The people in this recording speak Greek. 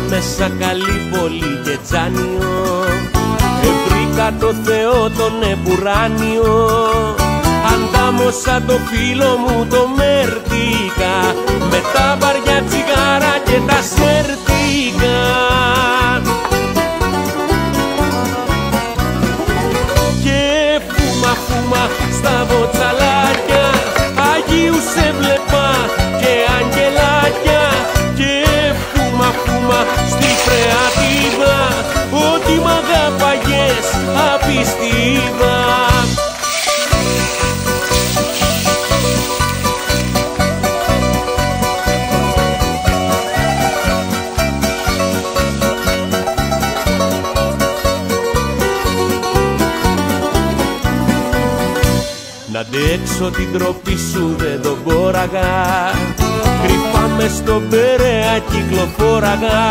Μέσα Καλύπολη και Τζάνιο βρήκα το Θεό τον Εμπουράνιο. Αντάμωσα το φίλο μου το Μέρτικα με τα βαριά τσιγάρα και τα σέρτικα. Και φούμα φούμα στα βοτσαλάκια, Αγίους έβλεπα και αγγελάκια. Και φούμα φούμα στη Φρεατίδα, ότι μ' αγάπαγες απίστευα. Να αντέξω την τροπή σου δεν τον μπόραγα, κρυφά μες στον Περαία κυκλοφόραγα.